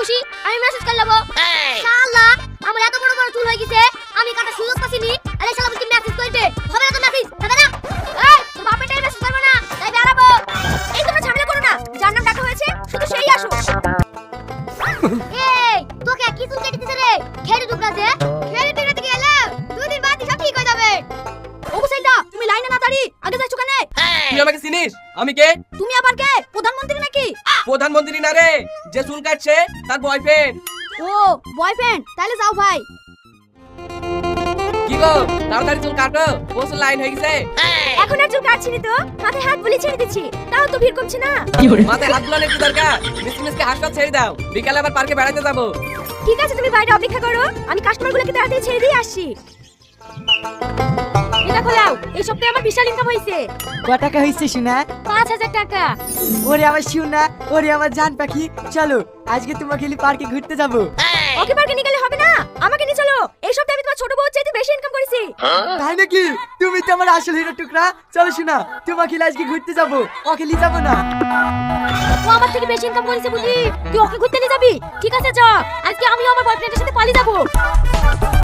খুশি আমি মেসেজ করে নেব। শালা আমার এত বড় বড় চুল হয়ে গেছে আমি কাটা সুযোগ পাচ্ছিনি। আরে শালা বলছি মেসেজ করবে হবে না তো মেসেজ হবে না। এই তোর বাপেটাই মেসেজ করবে না তাই বেরাবো। এই তোমরা ঝামেলা করো না, যার নাম ডাকা হয়েছে শুধু সেই আসুক। এই তোকে কি চুল কেটে দিছে রে? খেড়ে দুকরাছে খেড়ে টিড়ে গেলে দুই দিন বাদই সব ঠিক হয়ে যাবে। ও বুসাইদা তুমি লাইনে না দাঁড়ি আগে যাচ্ছ কেন? তুই আমাকে চিনিস? আমি কে? তুমি আবার কে? প্রধানমন্ত্রী নাকি? প্রধানমন্ত্রী না রে, যে চুল কাটছে তার বয়ফ্রেন্ড। ও বয়ফ্রেন্ড, তাহলে যাও ভাই। কি গো তাড়াতাড়ি চুল কাটো, প্রচুর লাইন হয়ে গেছে। এখন আর চুল কাটছিনি তো, মাথায় হাত বুলিয়ে ছেড়ে দিচ্ছি, তাও তো ভিড় কমছে না। মাথায় হাত বুলানোর কি দরকার? মিসকে হাসপাতাল ছেড়ে দাও, বিকালে আবার পার্কে বেড়াতে যাবো। ঠিক আছে তুমি বাইরে অপেক্ষা করো, আমি কাস্টমারগুলোকে তাড়াতাড়ি ছেড়ে দিয়ে আসছি। এটা খোলাও, এই সপ্তাহে আমার বিশাল ইনকাম হয়েছে। ক টাকা হয়েছে শোনা? 5000 টাকা। ওরে আমার শোনা, ওরে আমার জান পাখি, চলো আজকে তোমাকে নিয়ে পার্কে ঘুরতে যাবো। ওকে পার্কে নিয়ে গেলে হবে না, আমাকে নিয়ে চলো। এই সপ্তাহে আমি তোমার ছোট বউর চাইতে বেশি ইনকাম করেছি। তাই নাকি? তুমি তো আমার আসল হিরো টুকরা। চলো শোনা, তোমাকে নিয়ে আজকে ঘুরতে যাবো, ওকে নিয়ে যাবো না? ও আমার থেকে বেশি ইনকাম করেছে বুঝি, তুই ওকে ঘুরতে নিয়ে যাবি? ঠিক আছে চ, আজকে আমি আমার বয়ফ্রেন্ডের সাথে পালিয়ে যাবো।